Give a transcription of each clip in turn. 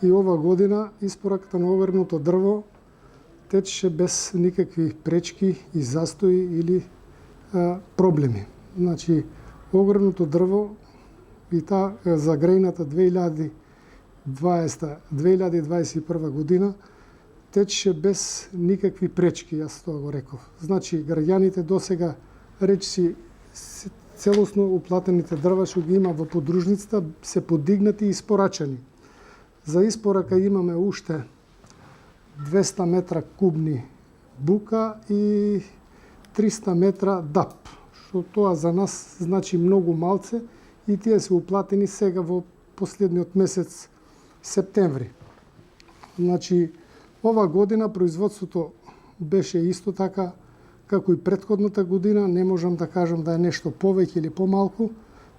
и ова година испораката на огревното дрво течеше без никакви пречки и застои или проблеми. Значи, огревното дрво и таа за грејната 2021 година течеше без никакви пречки, јас тоа го реков. Значи, граѓаните досега речиси целосно уплатените дрва што ги има во подружницата се подигнати и испорачани. За испорака имаме уште 200 метра кубни бука и 300 метра ДАП, што тоа за нас значи многу малце и тие се уплатени сега во последниот месец септември. Значи, ова година производството беше исто така како и претходната година, не можам да кажам да е нешто повеќе или помалку,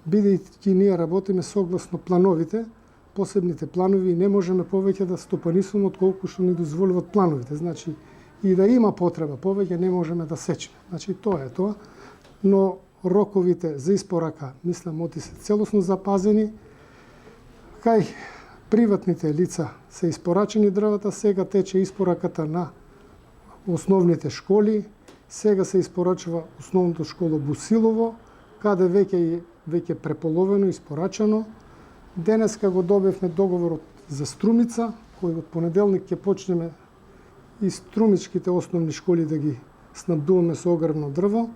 бидејќи ние работиме согласно плановите, посебните планови и не можеме повеќе да стопанисуваме отколку што ни дозволуваат плановите. Значи, и да има потреба повеќе не можеме да сечеме. Значи, тоа е тоа. Но роковите за испорака, мислам, оти се целосно запазени. Кај приватните лица се испорачени дрвата, сега тече испораката на основните школи, сега се испорачува основното школо Бусилово, каде веќе преполовено испорачано. Денеска го добивме договорот за Струмица, кој од понеделник ќе почнеме и струмичките основни школи да ги снабдуваме со огревно дрво.